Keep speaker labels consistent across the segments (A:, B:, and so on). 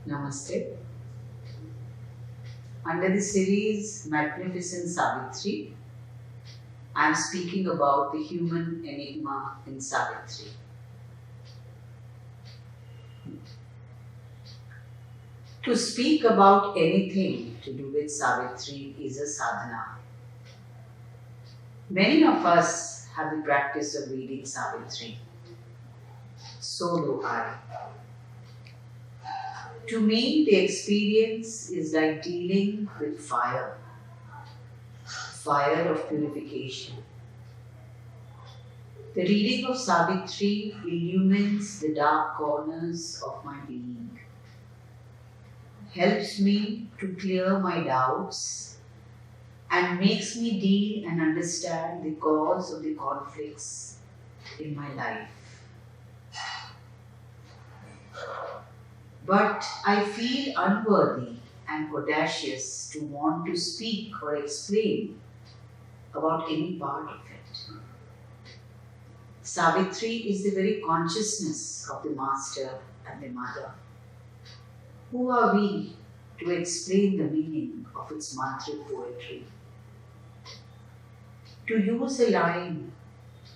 A: Namaste. Under the series Magnificent Savitri, I am speaking about the human enigma in Savitri. To speak about anything to do with Savitri is a sadhana. Many of us have the practice of reading Savitri. So do I. To me, the experience is like dealing with fire of purification. The reading of Savitri illumines the dark corners of my being, helps me to clear my doubts, and makes me deal and understand the cause of the conflicts in my life. But I feel unworthy and audacious to want to speak or explain about any part of it. Savitri is the very consciousness of the Master and the Mother. Who are we to explain the meaning of its mantric poetry? To use a line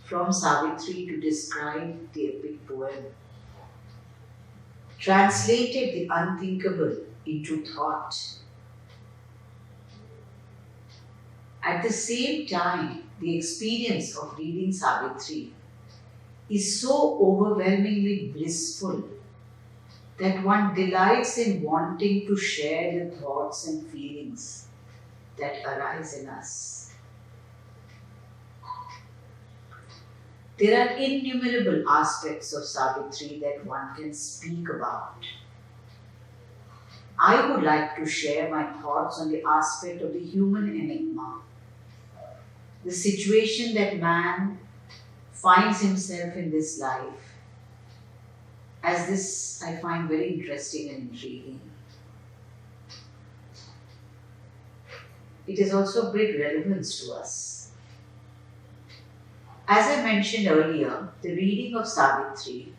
A: from Savitri to describe the epic poem, translated the unthinkable into thought. At the same time, the experience of reading Savitri is so overwhelmingly blissful that one delights in wanting to share the thoughts and feelings that arise in us. There are innumerable aspects of Savitri that one can speak about. I would like to share my thoughts on the aspect of the human enigma, the situation that man finds himself in this life, as this I find very interesting and intriguing. It is also of great relevance to us. As I mentioned earlier, the reading of Savitri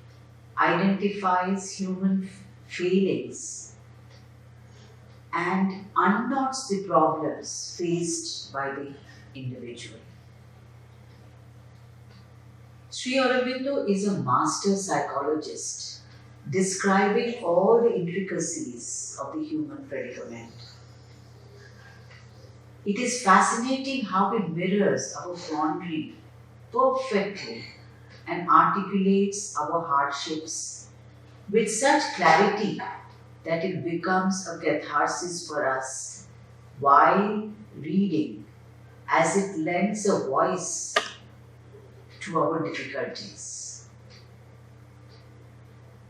A: identifies human failings and unknots the problems faced by the individual. Sri Aurobindo is a master psychologist describing all the intricacies of the human predicament. It is fascinating how it mirrors our quandary perfectly and articulates our hardships with such clarity that it becomes a catharsis for us while reading, as it lends a voice to our difficulties.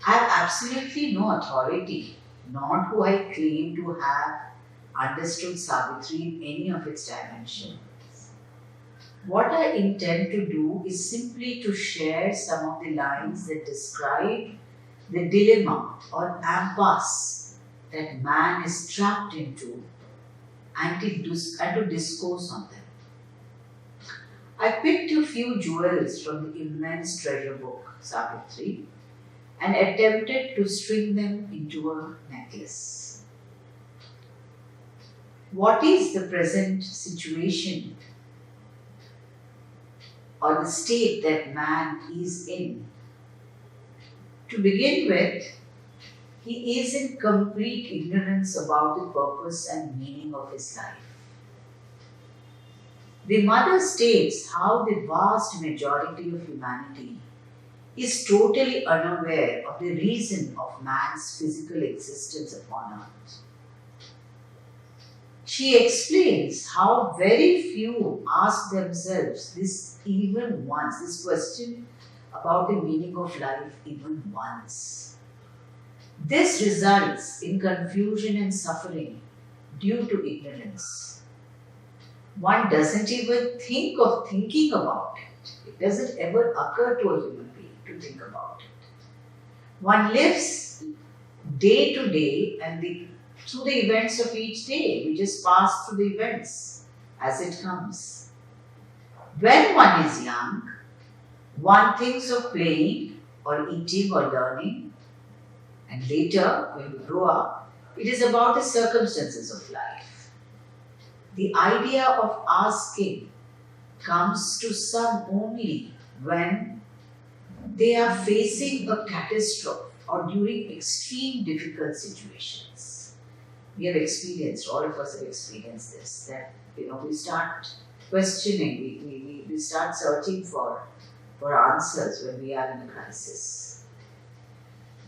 A: I have absolutely no authority, nor do I claim to have understood Savitri in any of its dimensions. What I intend to do is simply to share some of the lines that describe the dilemma or impasse that man is trapped into and to discourse on them. I picked a few jewels from the immense treasure book, Savitri, and attempted to string them into a necklace. What is the present situation or the state that man is in? To begin with, he is in complete ignorance about the purpose and meaning of his life. The mother states how the vast majority of humanity is totally unaware of the reason of man's physical existence upon earth. She explains how very few ask themselves this question about the meaning of life even once. This results in confusion and suffering due to ignorance. One doesn't even think of thinking about it. It doesn't ever occur to a human being to think about it. One lives day to day and through the events of each day. We just pass through the events as it comes. When one is young, one thinks of playing or eating or learning. And later, when we grow up, it is about the circumstances of life. The idea of asking comes to some only when they are facing a catastrophe or during extreme difficult situations. We have experienced, all of us have experienced this, that we start questioning, we start searching for answers when we are in a crisis.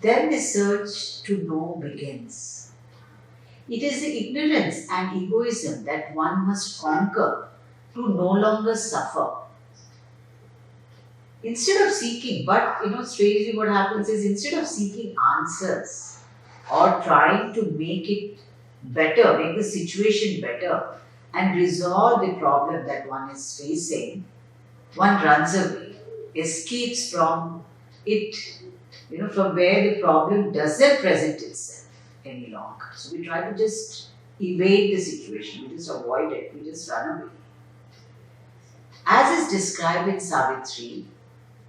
A: Then the search to know begins. It is the ignorance and egoism that one must conquer to no longer suffer. Instead of seeking, but strangely what happens is instead of seeking answers or trying to make it better, make the situation better and resolve the problem that one is facing, one runs away, escapes from it, from where the problem doesn't present itself any longer. So we try to just evade the situation, we just avoid it, we just run away. As is described in Savitri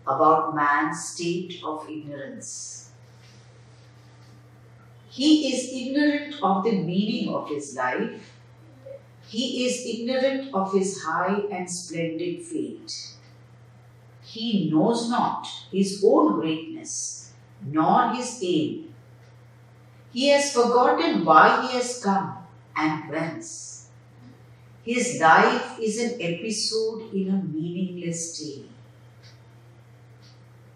A: about man's state of ignorance. He is ignorant of the meaning of his life. He is ignorant of his high and splendid fate. He knows not his own greatness, nor his aim. He has forgotten why he has come and whence. His life is an episode in a meaningless tale.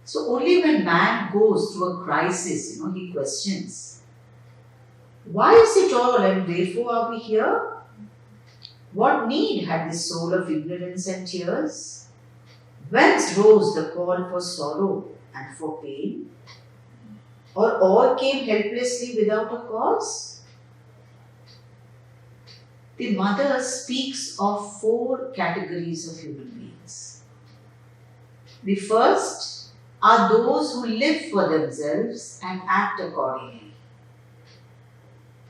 A: So only when man goes through a crisis, he questions, why is it all and therefore are we here? What need had the soul of ignorance and tears? Whence rose the call for sorrow and for pain? Or all came helplessly without a cause? The mother speaks of 4 categories of human beings. The first are those who live for themselves and act accordingly.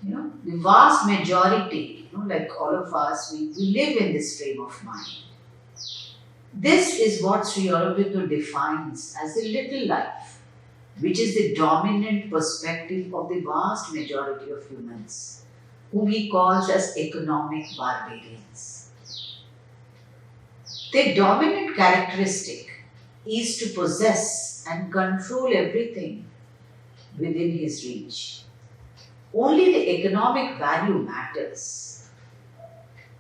A: The vast majority, like all of us, we live in this frame of mind. This is what Sri Aurobindo defines as the little life, which is the dominant perspective of the vast majority of humans, whom he calls as economic barbarians. Their dominant characteristic is to possess and control everything within his reach. Only the economic value matters.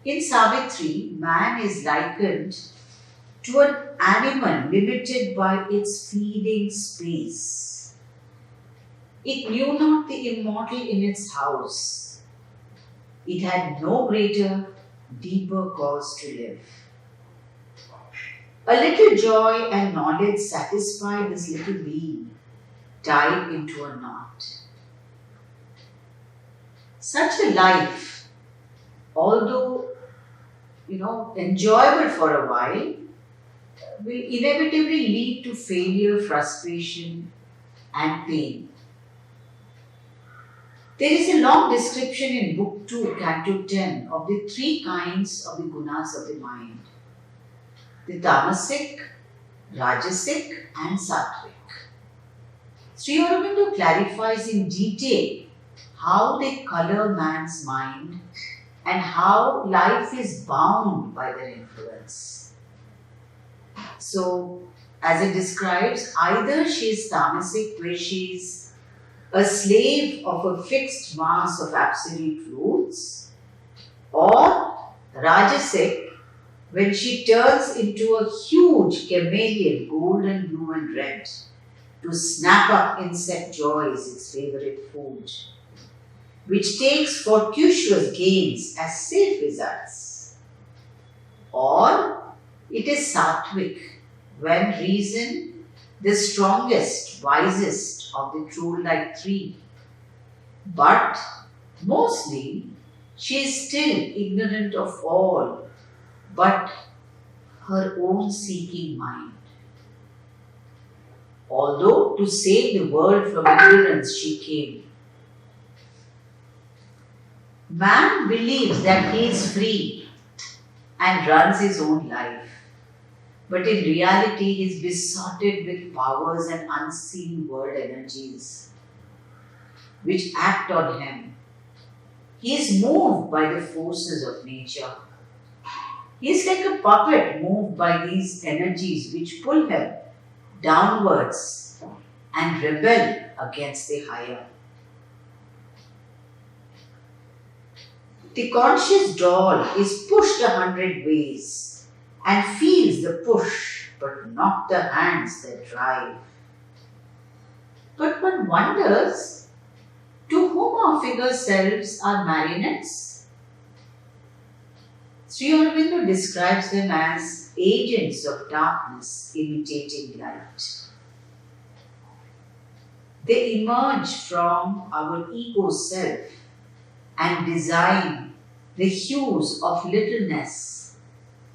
A: In Savitri, man is likened to an animal limited by its feeding space. It knew not the immortal in its house. It had no greater, deeper cause to live. A little joy and knowledge satisfy this little being, tied into a knot. Such a life, although enjoyable for a while, will inevitably lead to failure, frustration, and pain. There is a long description in Book 2, Canto 10 of the 3 kinds of the Gunas of the mind: the Tamasic, Rajasic, and Sattvic. Sri Aurobindo clarifies in detail how they color man's mind and how life is bound by their influence. So, as it describes, either she is tamasic, where she is a slave of a fixed mass of absolute truths, or rajasic, when she turns into a huge chameleon, golden, blue and red, to snap up insect joys, its favorite food, which takes fortuitous gains as safe results. Or it is sattvic, when reason, the strongest, wisest of the troll-like 3. But mostly, she is still ignorant of all but her own seeking mind. Although to save the world from ignorance she came. Man believes that he is free and runs his own life. But in reality, he is besotted with powers and unseen world energies. which act on him. He is moved by the forces of nature. He is like a puppet moved by these energies which pull him downwards and rebel against the higher. The conscious doll is pushed 100 ways and feels the push, but not the hands that drive. But one wonders, to whom our figure selves are marionettes? Sri Aurobindo describes them as agents of darkness imitating light. They emerge from our ego self and design the hues of littleness,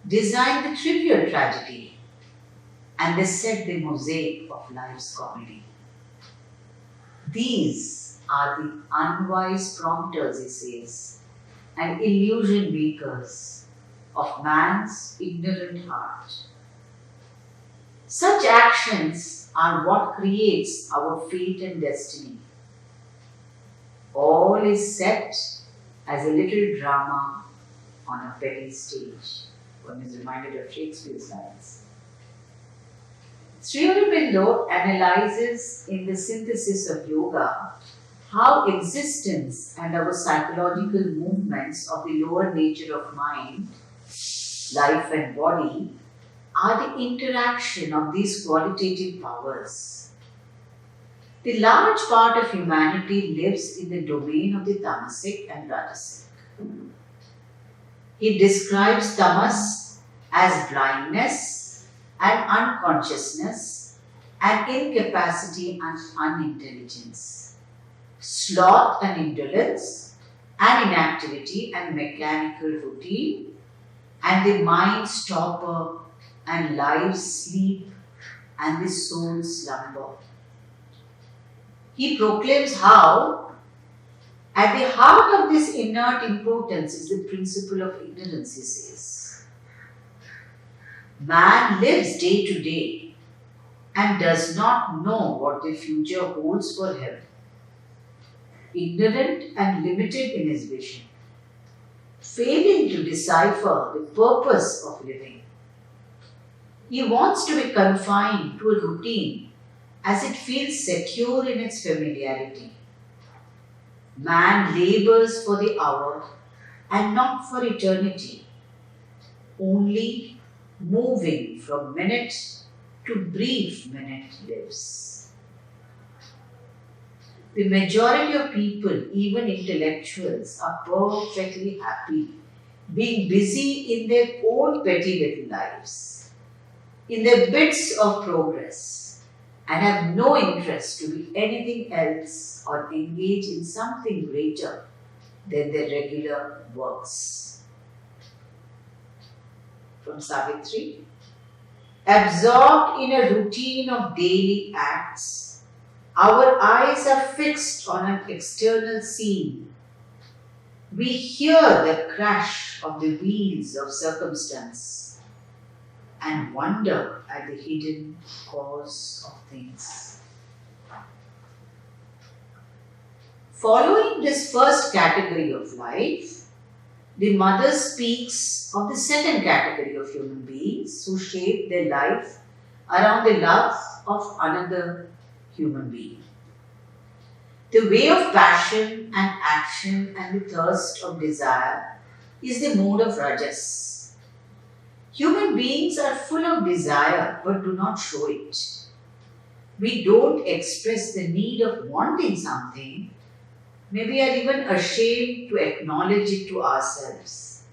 A: design the trivial tragedy, and they set the mosaic of life's comedy. These are the unwise prompters, he says, and illusion makers of man's ignorant heart. Such actions are what creates our fate and destiny. All is set as a little drama on a petty stage. One is reminded of Shakespeare's lines. Sri Aurobindo analyzes in the synthesis of yoga how existence and our psychological movements of the lower nature of mind, life and body, are the interaction of these qualitative powers. The large part of humanity lives in the domain of the tamasic and rajasic. He describes tamas as blindness and unconsciousness and incapacity and unintelligence, sloth and indolence and inactivity and mechanical routine, and the mind stopper and life's sleep and the soul's slumber. He proclaims how, at the heart of this inert impotence is the principle of ignorance, he says. Man lives day to day and does not know what the future holds for him. Ignorant and limited in his vision, failing to decipher the purpose of living. He wants to be confined to a routine as it feels secure in its familiarity. Man labors for the hour and not for eternity, only moving from minute to brief minute lives. The majority of people, even intellectuals, are perfectly happy being busy in their own petty little lives, in their bits of progress, and have no interest to be anything else or engage in something greater than their regular works. From Savitri, absorbed in a routine of daily acts, our eyes are fixed on an external scene. We hear the crash of the wheels of circumstance and wonder at the hidden cause of things. Following this first category of life, the mother speaks of the second category of human beings who shape their life around the love of another human being. The way of passion and action and the thirst of desire is the mode of rajas. Human beings are full of desire but do not show it. We don't express the need of wanting something, maybe are even ashamed to acknowledge it to ourselves.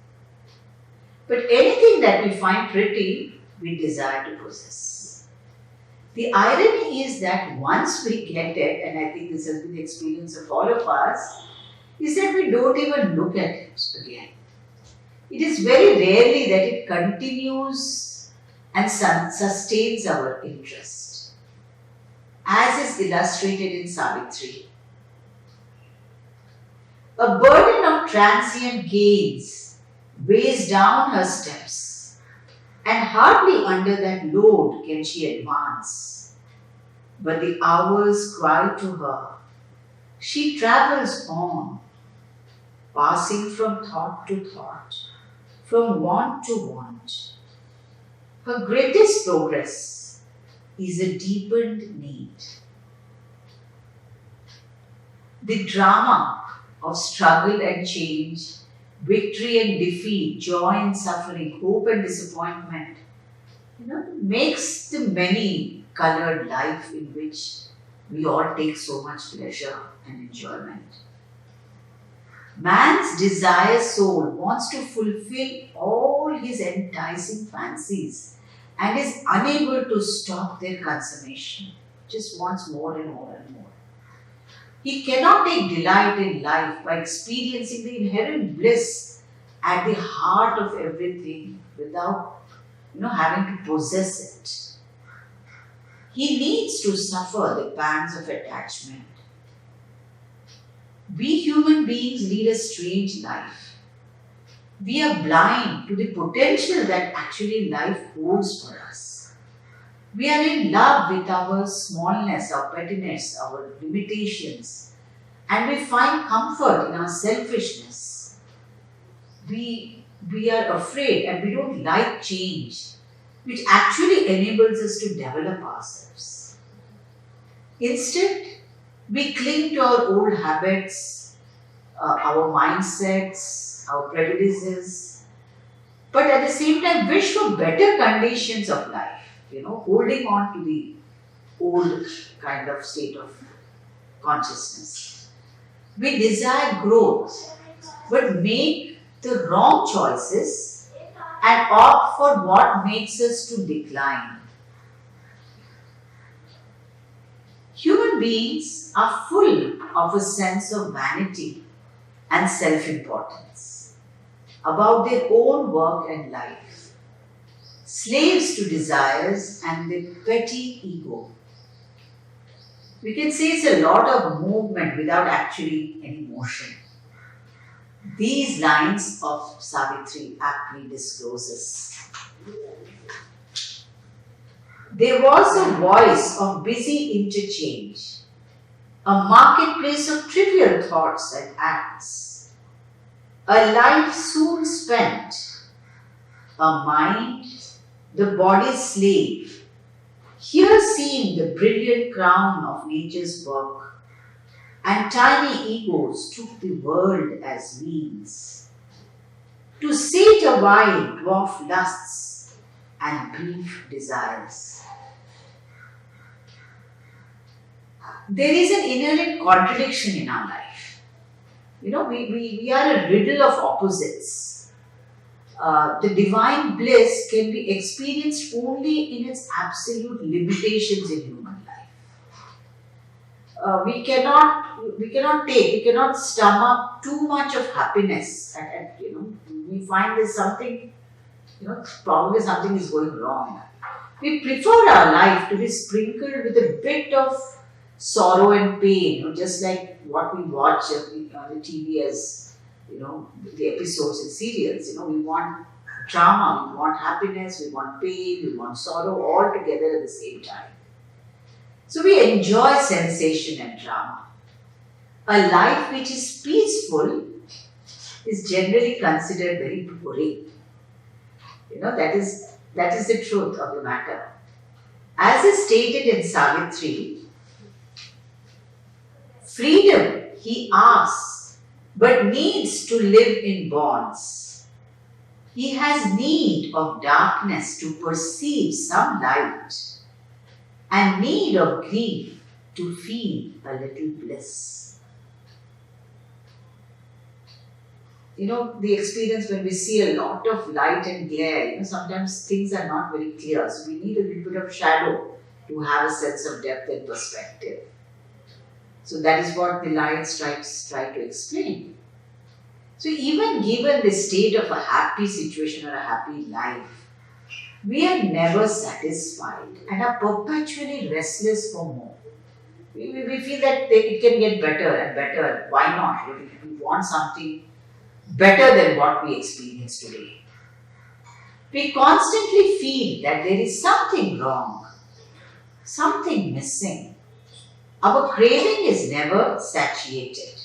A: But anything that we find pretty, we desire to possess. The irony is that once we get it, and I think this has been the experience of all of us, is that we don't even look at it again. It is very rarely that it continues and sustains our interest, as is illustrated in Savitri. A burden of transient gains weighs down her steps, and hardly under that load can she advance. But the hours cry to her. She travels on, passing from thought to thought, from want to want. Her greatest progress is a deepened need. The drama of struggle and change, victory and defeat, joy and suffering, hope and disappointment, makes the many colored life in which we all take so much pleasure and enjoyment. Man's desire soul wants to fulfill all his enticing fancies and is unable to stop their consummation. Just wants more and more and more. He cannot take delight in life by experiencing the inherent bliss at the heart of everything without having to possess it. He needs to suffer the pangs of attachment. We human beings lead a strange life. We are blind to the potential that actually life holds for us. We are in love with our smallness, our pettiness, our limitations, and we find comfort in our selfishness. We are afraid and we don't like change, which actually enables us to develop ourselves. Instead, we cling to our old habits, our mindsets, our prejudices, but at the same time wish for better conditions of life, holding on to the old kind of state of consciousness. We desire growth, but make the wrong choices and opt for what makes us to decline. Human beings are full of a sense of vanity and self-importance about their own work and life, slaves to desires and the petty ego. We can say it's a lot of movement without actually any motion. These lines of Savitri aptly discloses. There was a voice of busy interchange, a marketplace of trivial thoughts and acts, a life soon spent, a mind, the body's slave, here seen the brilliant crown of nature's work, and tiny egos took the world as means to sate a while dwarf lusts and brief desires. There is an inherent contradiction in our life. We are a riddle of opposites. The divine bliss can be experienced only in its absolute limitations in human life. We cannot stomach too much of happiness, and we find there's something, probably something is going wrong. We prefer our life to be sprinkled with a bit of sorrow and pain, just like what we watch on the TV as, the episodes and serials. We want drama, we want happiness, we want pain, we want sorrow all together at the same time. So we enjoy sensation and drama. A life which is peaceful is generally considered very boring. That is the truth of the matter. As is stated in Savitri, freedom, he asks, but needs to live in bonds. He has need of darkness to perceive some light, and need of grief to feel a little bliss. The experience when we see a lot of light and glare, sometimes things are not very clear. So we need a little bit of shadow to have a sense of depth and perspective. So that is what the lines try to explain. So even given the state of a happy situation or a happy life, we are never satisfied and are perpetually restless for more. We feel that it can get better and better. Why not? We want something better than what we experience today. We constantly feel that there is something wrong, something missing. Our craving is never satiated.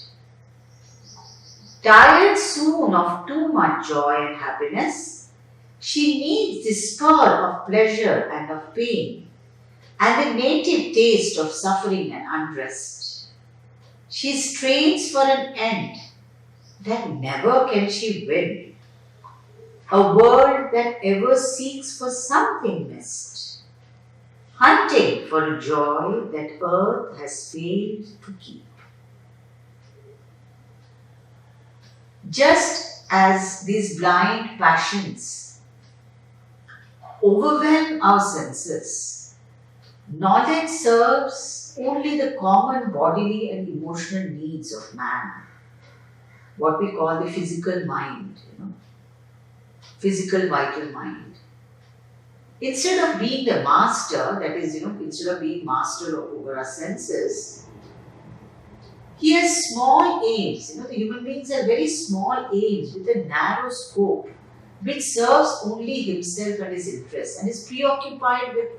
A: Tired soon of too much joy and happiness, she needs the spur of pleasure and of pain, and the native taste of suffering and unrest. She strains for an end that never can she win, a world that ever seeks for something missed, hunting for a joy that earth has failed to keep. Just as these blind passions overwhelm our senses, knowledge serves only the common bodily and emotional needs of man, what we call the physical mind, physical vital mind. Instead of being the master, that is, instead of being master over our senses, he has small aims. The human beings have very small aims with a narrow scope, which serves only himself and his interests, and is preoccupied with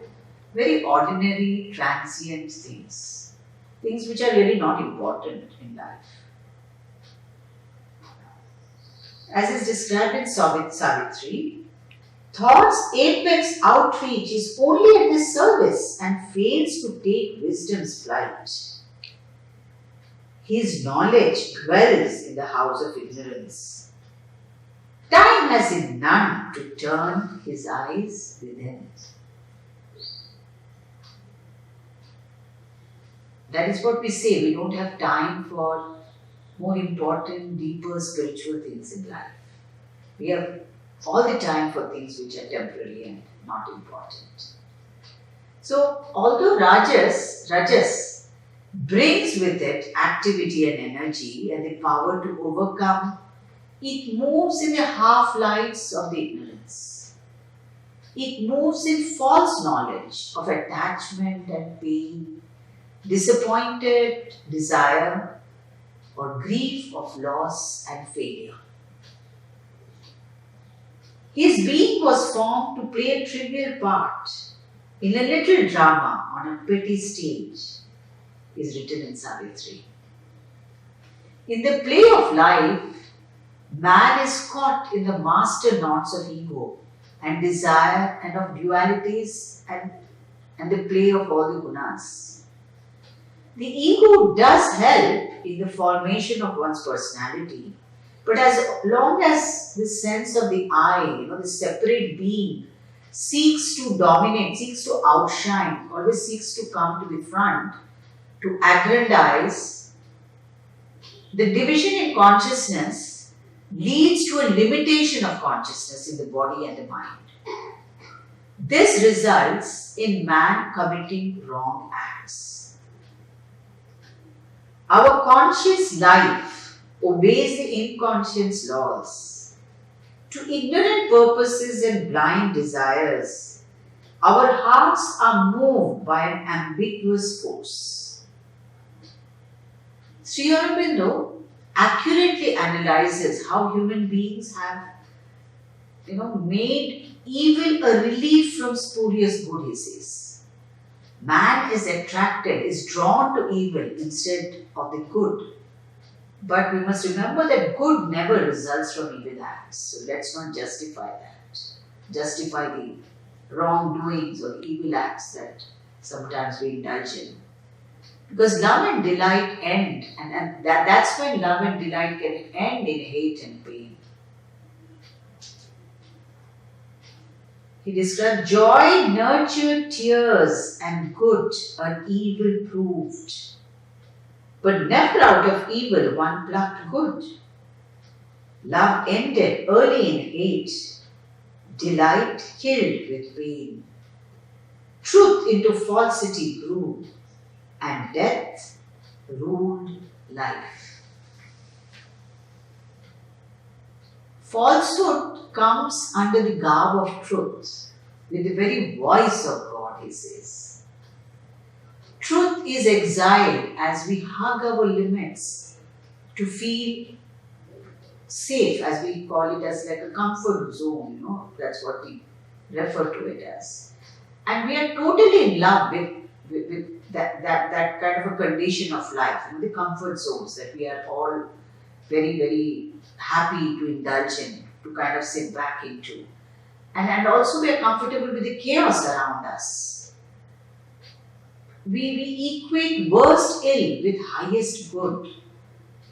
A: very ordinary, transient things which are really not important in life. As is described in Savitri, thought's apex outreach is only at the service and fails to take wisdom's flight. His knowledge dwells in the house of ignorance. Time has in none to turn his eyes within. That is what we say. We don't have time for more important, deeper spiritual things in life. We have all the time for things which are temporary and not important. So, although Rajas brings with it activity and energy and the power to overcome, it moves in the half-lights of the ignorance. It moves in false knowledge of attachment and pain, disappointed desire, or grief of loss and failure. His being was formed to play a trivial part in a little drama on a petty stage, is written in Savitri. In the play of life, man is caught in the master knots of ego and desire and of dualities and the play of all the Gunas. The ego does help in the formation of one's personality, but as long as the sense of the I, the separate being, seeks to dominate, seeks to outshine, always seeks to come to the front, to aggrandize, the division in consciousness leads to a limitation of consciousness in the body and the mind. This results in man committing wrong acts. Our conscious life obeys the inconscious laws. To ignorant purposes and blind desires, our hearts are moved by an ambiguous force. Sri Aurobindo accurately analyzes how human beings have, made evil a relief from spurious good, he says. Man is attracted, is drawn to evil instead of the good. But we must remember that good never results from evil acts. So let's not justify that. Justify the wrongdoings or evil acts that sometimes we indulge in. Because love and delight end, and that's when love and delight can end in hate and pain. He described joy nurtured tears and good an evil proved. But never out of evil one plucked good. Love ended early in hate, delight killed with pain. Truth into falsity grew, and death ruled life. Falsehood comes under the garb of truth, with the very voice of God, he says. Truth is exiled as we hug our limits to feel safe, as we call it, as like a comfort zone, that's what we refer to it as. And we are totally in love with that kind of a condition of life, the comfort zones that we are all very, very happy to indulge in, to kind of sit back into. And also we are comfortable with the chaos around us. We equate worst ill with highest good,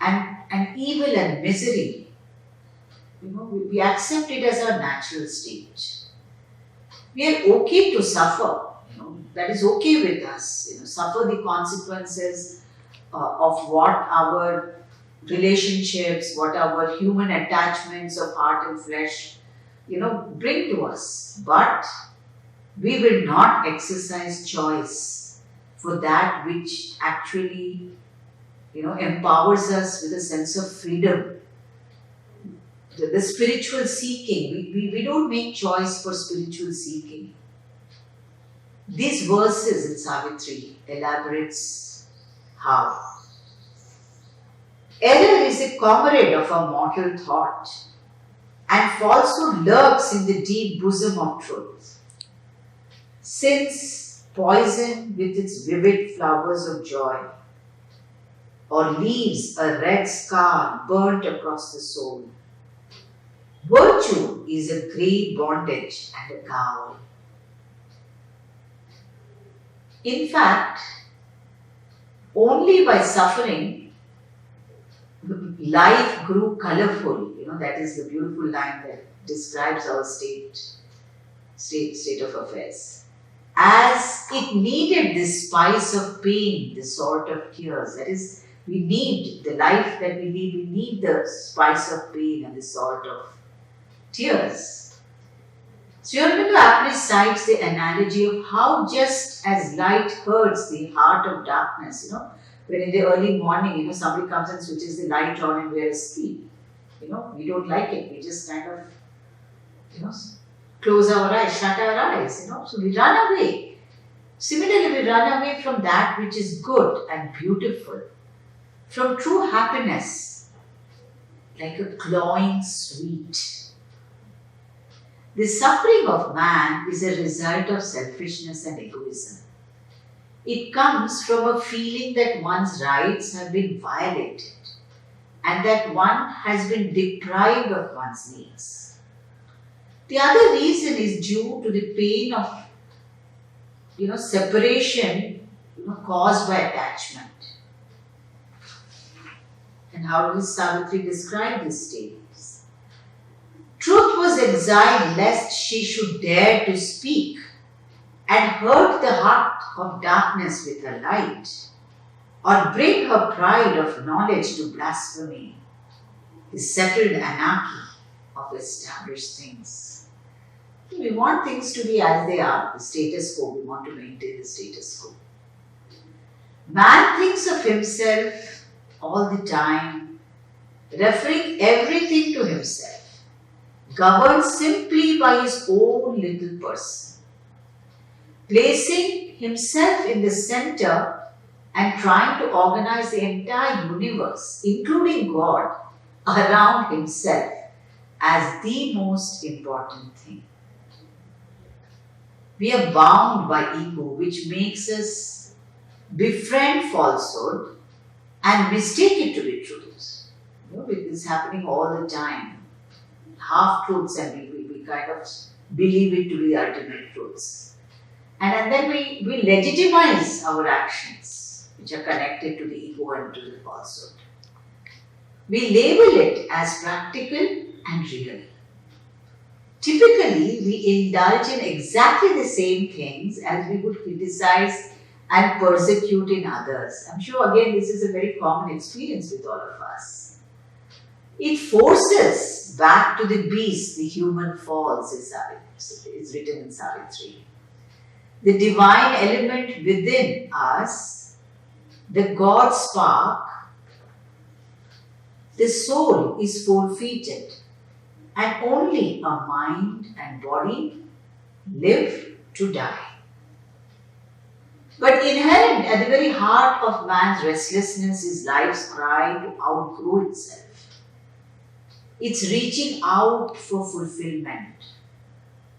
A: and evil and misery. We accept it as our natural state. We are okay to suffer. That is okay with us. Suffer the consequences of what our relationships, what our human attachments of heart and flesh, bring to us. But we will not exercise choice for that which actually, empowers us with a sense of freedom. The spiritual seeking, we don't make choice for spiritual seeking. These verses in Savitri elaborates how. Error is a comrade of a mortal thought, and falsehood lurks in the deep bosom of truth. Since poison with its vivid flowers of joy, or leaves a red scar burnt across the soul, virtue is a grey bondage and a cowl. In fact, only by suffering, life grew colourful. That is the beautiful line that describes our state of affairs. As it needed the spice of pain, the salt of tears. That is, we need the life that we need the spice of pain and the salt of tears. So Aurobindo aptly cites the analogy of how just as light hurts the heart of darkness, when in the early morning, somebody comes and switches the light on and we're asleep. We don't like it. We just kind of, close our eyes, shut our eyes, So we run away. Similarly, we run away from that which is good and beautiful, from true happiness, like a clawing sweet. The suffering of man is a result of selfishness and egoism. It comes from a feeling that one's rights have been violated and that one has been deprived of one's needs. The other reason is due to the pain of, separation, caused by attachment. And how does Savitri describe this state? Truth was exiled lest she should dare to speak and hurt the heart of darkness with her light, or bring her pride of knowledge to blasphemy, the settled anarchy of established things. We want things to be as they are, the status quo. We want to maintain the status quo. Man thinks of himself all the time, referring everything to himself, governed simply by his own little person, placing himself in the center and trying to organize the entire universe, including God, around himself as the most important thing. We are bound by ego, which makes us befriend falsehood and mistake it to be truth. It is happening all the time. Half-truths, and we kind of believe it to be the ultimate truths. And then we legitimize our actions, which are connected to the ego and to the falsehood. We label it as practical and real. Typically, we indulge in exactly the same things as we would criticize and persecute in others. I'm sure, again, this is a very common experience with all of us. It forces back to the beast the human falls, is written in Savitri. The divine element within us, the God spark, the soul is forfeited, and only a mind and body live to die. But inherent at the very heart of man's restlessness is life's cry to outgrow itself. It's reaching out for fulfillment.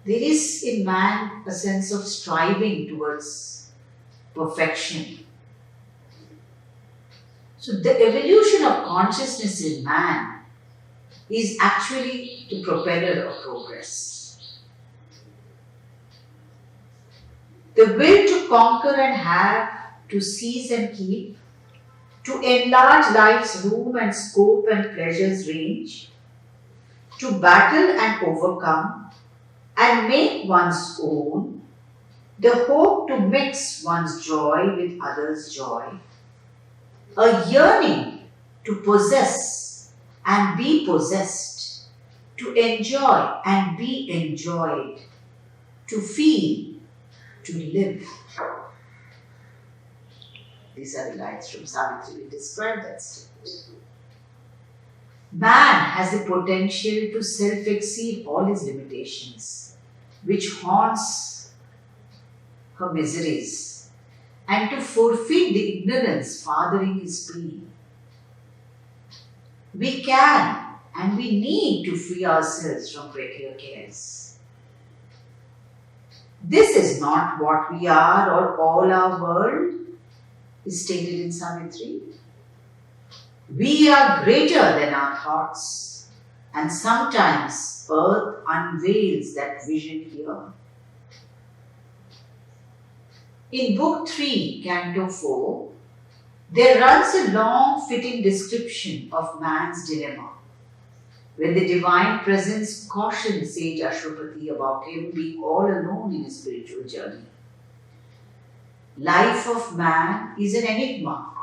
A: There is in man a sense of striving towards perfection. So the evolution of consciousness in man is actually the propeller of progress. The will to conquer and have, to seize and keep, to enlarge life's room and scope and pleasure's range, to battle and overcome and make one's own, the hope to mix one's joy with others' joy, a yearning to possess and be possessed, to enjoy and be enjoyed, to feel, to live. These are the lines from Savitri. We describe that state. Man has the potential to self-exceed all his limitations, which haunts her miseries, and to forfeit the ignorance fathering his being. We can and we need to free ourselves from pettier cares. This is not what we are or all our world is stated in Savitri. We are greater than our thoughts, and sometimes earth unveils that vision here. In Book 3, Canto 4, there runs a long fitting description of man's dilemma, when the divine presence cautions sage Ashwapati about him being all alone in his spiritual journey. Life of man is an enigma.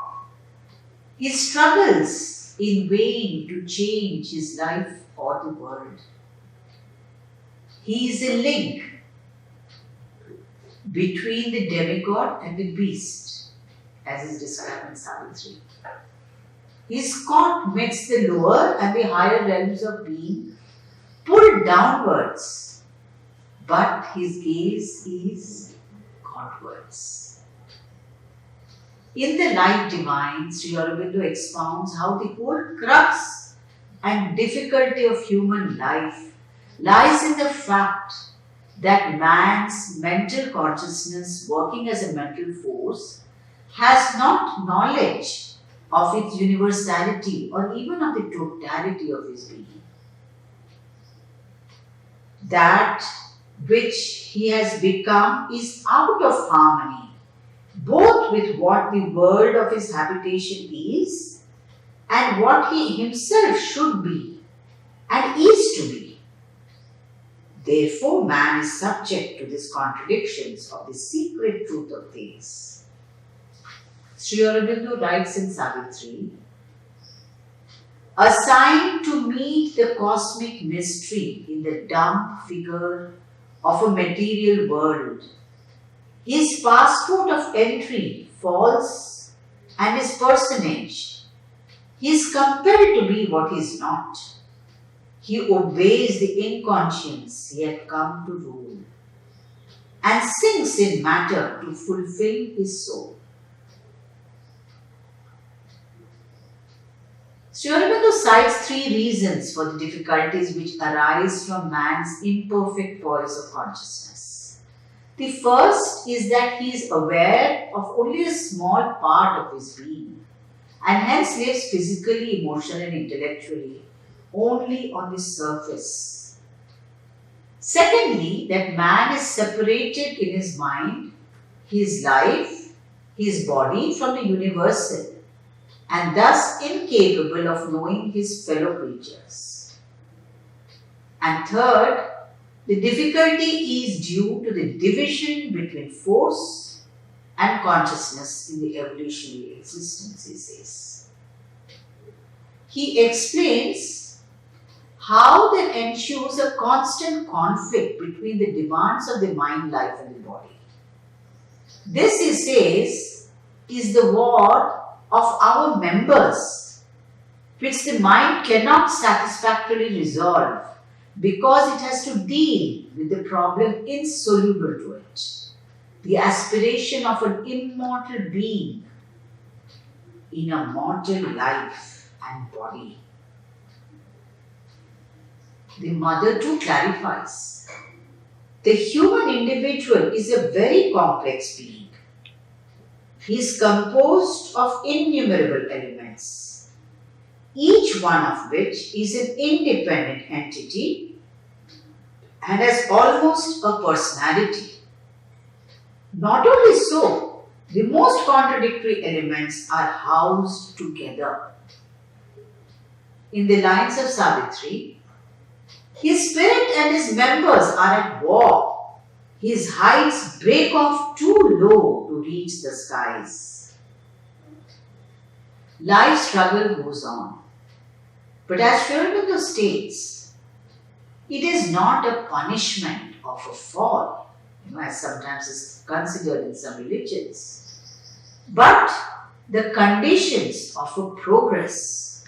A: He struggles in vain to change his life or the world. He is a link between the demigod and the beast, as is described in Savitri. He is caught midst the lower and the higher realms of being, pulled downwards, but his gaze is Godwards. In the Life Divine, Sri Aurobindo expounds how the whole crux and difficulty of human life lies in the fact that man's mental consciousness, working as a mental force, has not knowledge of its universality or even of the totality of his being. That which he has become is out of harmony, both with what the world of his habitation is and what he himself should be and is to be. Therefore, man is subject to these contradictions of the secret truth of things. Sri Aurobindo writes in Savitri, assigned to meet the cosmic mystery in the dumb figure of a material world, his passport of entry falls and his personage, he is compelled to be what he is not. He obeys the inconscience he had come to rule and sinks in matter to fulfill his soul. Sri Aurobindo cites three reasons for the difficulties which arise from man's imperfect poise of consciousness. The first is that he is aware of only a small part of his being and hence lives physically, emotionally and intellectually only on the surface. Secondly, that man is separated in his mind, his life, his body from the universal and thus incapable of knowing his fellow creatures. And third, the difficulty is due to the division between force and consciousness in the evolutionary existence, he says. He explains how there ensues a constant conflict between the demands of the mind, life and the body. This, he says, is the war of our members, which the mind cannot satisfactorily resolve because it has to deal with the problem insoluble to it, the aspiration of an immortal being in a mortal life and body. The mother too clarifies, the human individual is a very complex being. He is composed of innumerable elements, each one of which is an independent entity and has almost a personality. Not only so, the most contradictory elements are housed together. In the lines of Savitri, his spirit and his members are at war. His heights break off too low to reach the skies. Life's struggle goes on. But as Aurobindo states, it is not a punishment of a fall, as sometimes is considered in some religions, but the conditions of a progress.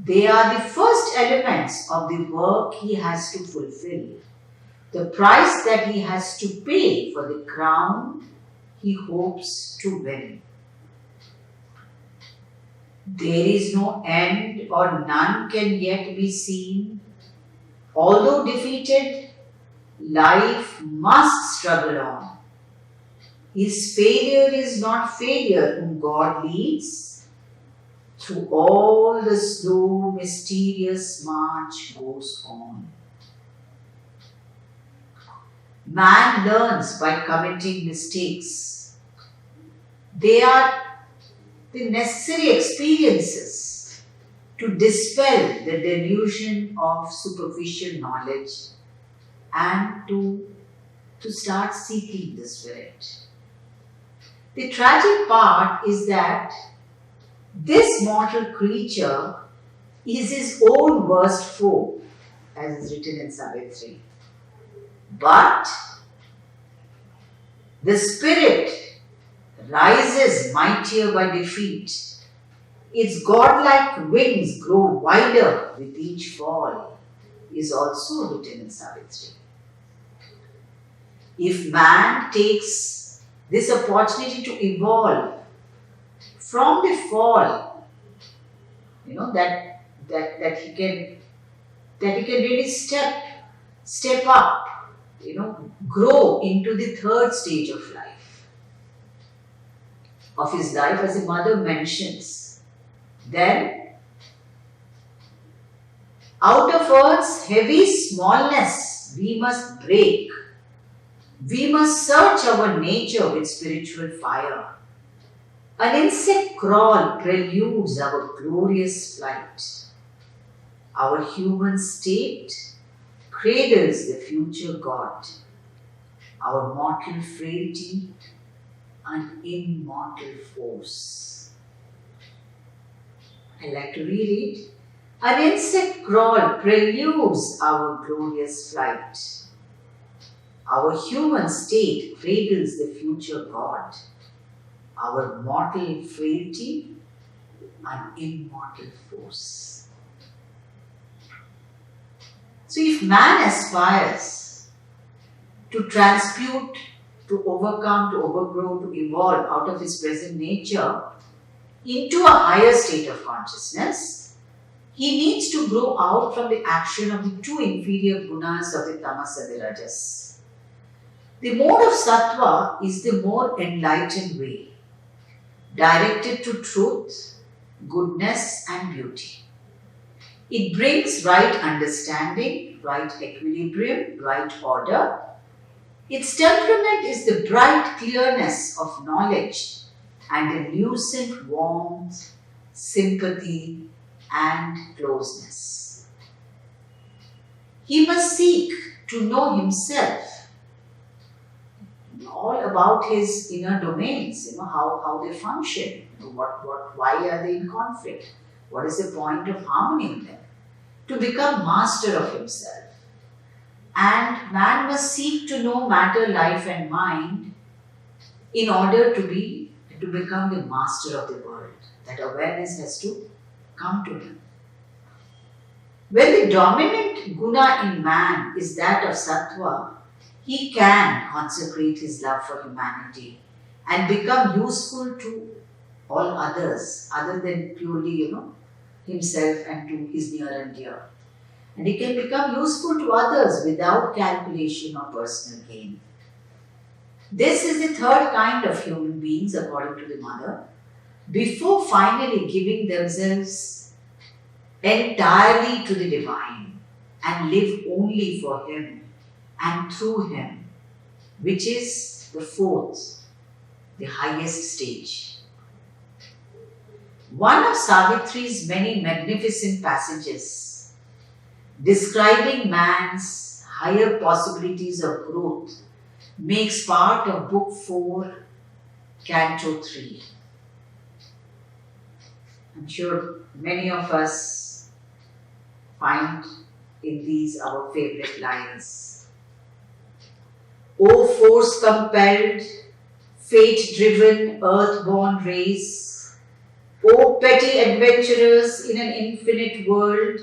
A: They are the first elements of the work he has to fulfill, the price that he has to pay for the crown he hopes to win. There is no end or none can yet be seen. Although defeated, life must struggle on. His failure is not failure whom God leads. Through all the slow, mysterious march goes on. Man learns by committing mistakes. They are the necessary experiences to dispel the delusion of superficial knowledge and to start seeking the Spirit. The tragic part is that this mortal creature is his own worst foe, as is written in Savitri. But the spirit rises mightier by defeat. Its godlike wings grow wider with each fall, is also written in Savitri. If man takes this opportunity to evolve from the fall, that he can really step up, grow into the third stage of his life, as the mother mentions. Then, out of earth's heavy smallness, we must break. We must search our nature with spiritual fire. An insect crawl preludes our glorious flight. Our human state cradles the future God. Our mortal frailty, an immortal force. I like to read it. An insect crawl preludes our glorious flight. Our human state cradles the future God. Our mortal frailty, an immortal force. So if man aspires to transmute, to overcome, to overgrow, to evolve out of his present nature into a higher state of consciousness, he needs to grow out from the action of the two inferior gunas of the tamas and the rajas. The mode of sattva is the more enlightened way, directed to truth, goodness and beauty. It brings right understanding, right equilibrium, right order. Its temperament is the bright clearness of knowledge and the lucent warmth, sympathy and closeness. He must seek to know himself, all about his inner domains, how they function, why are they in conflict, what is the point of harmony in them, to become master of himself. And man must seek to know matter, life and mind in order to become the master of the world. That awareness has to come to him. When the dominant guna in man is that of sattva, he can consecrate his love for humanity and become useful to all others other than purely, himself and to his near and dear. And he can become useful to others without calculation or personal gain. This is the third kind of human beings, according to the mother, before finally giving themselves entirely to the divine and live only for Him and through Him, which is the fourth, the highest stage. One of Savitri's many magnificent passages describing man's higher possibilities of growth makes part of Book 4, Canto 3. I'm sure many of us find in these our favorite lines. O force-compelled, fate-driven, earth-born race, O petty adventurers in an infinite world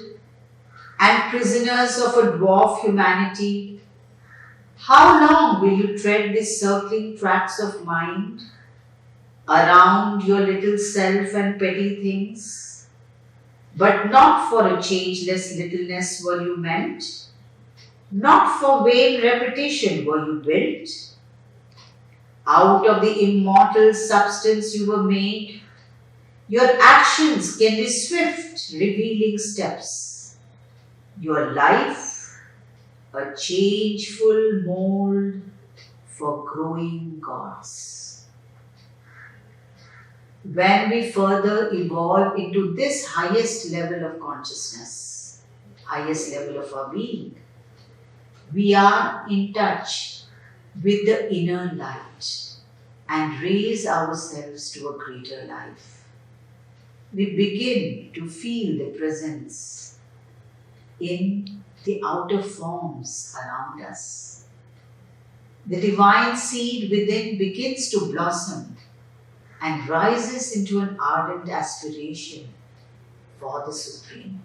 A: and prisoners of a dwarf humanity, how long will you tread these circling tracks of mind around your little self and petty things? But not for a changeless littleness were you meant, not for vain repetition were you built. Out of the immortal substance you were made, your actions can be swift, revealing steps. Your life, a changeful mold for growing gods. When we further evolve into this highest level of consciousness, highest level of our being, we are in touch with the inner light and raise ourselves to a greater life. We begin to feel the presence in the outer forms around us. The divine seed within begins to blossom and rises into an ardent aspiration for the Supreme.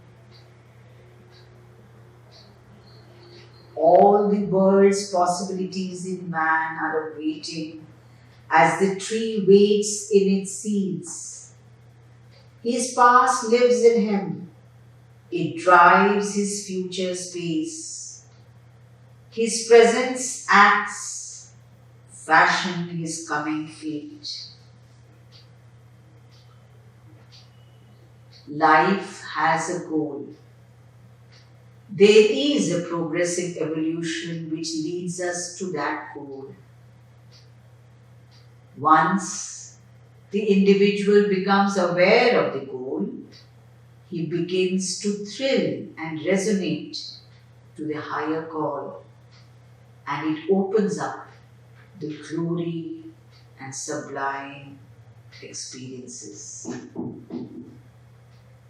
A: All the world's possibilities in man are awaiting as the tree waits in its seeds. His past lives in him. It drives his future's pace. His presence acts, fashion his coming fate. Life has a goal. There is a progressive evolution which leads us to that goal. Once the individual becomes aware of the goal, he begins to thrill and resonate to the higher call, and it opens up the glory and sublime experiences.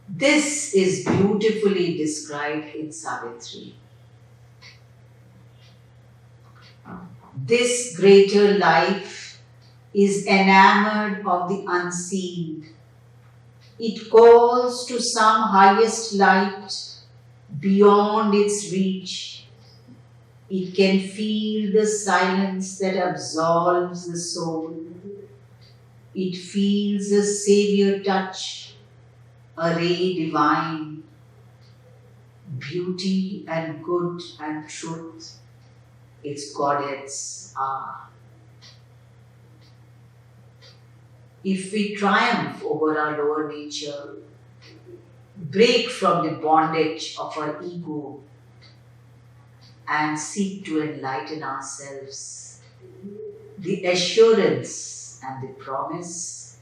A: This is beautifully described in Savitri. This greater life is enamored of the unseen. It calls to some highest light beyond its reach. It can feel the silence that absolves the soul. It feels a savior touch, a ray divine. Beauty and good and truth, its goddess are. If we triumph over our lower nature, break from the bondage of our ego, and seek to enlighten ourselves, the assurance and the promise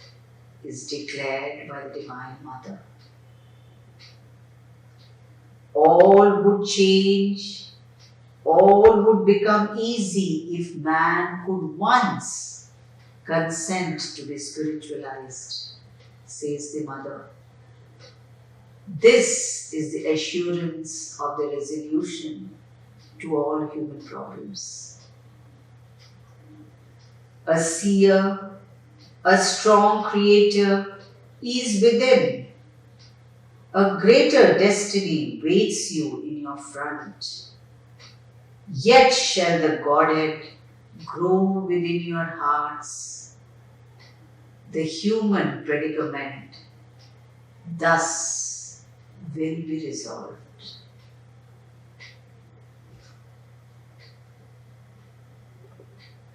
A: is declared by the Divine Mother. All would change, all would become easy if man could once consent to be spiritualized, says the Mother. This is the assurance of the resolution to all human problems. A seer, a strong creator is within. A greater destiny waits you in your front. Yet shall the Godhead grow within your hearts. The human predicament thus will be resolved.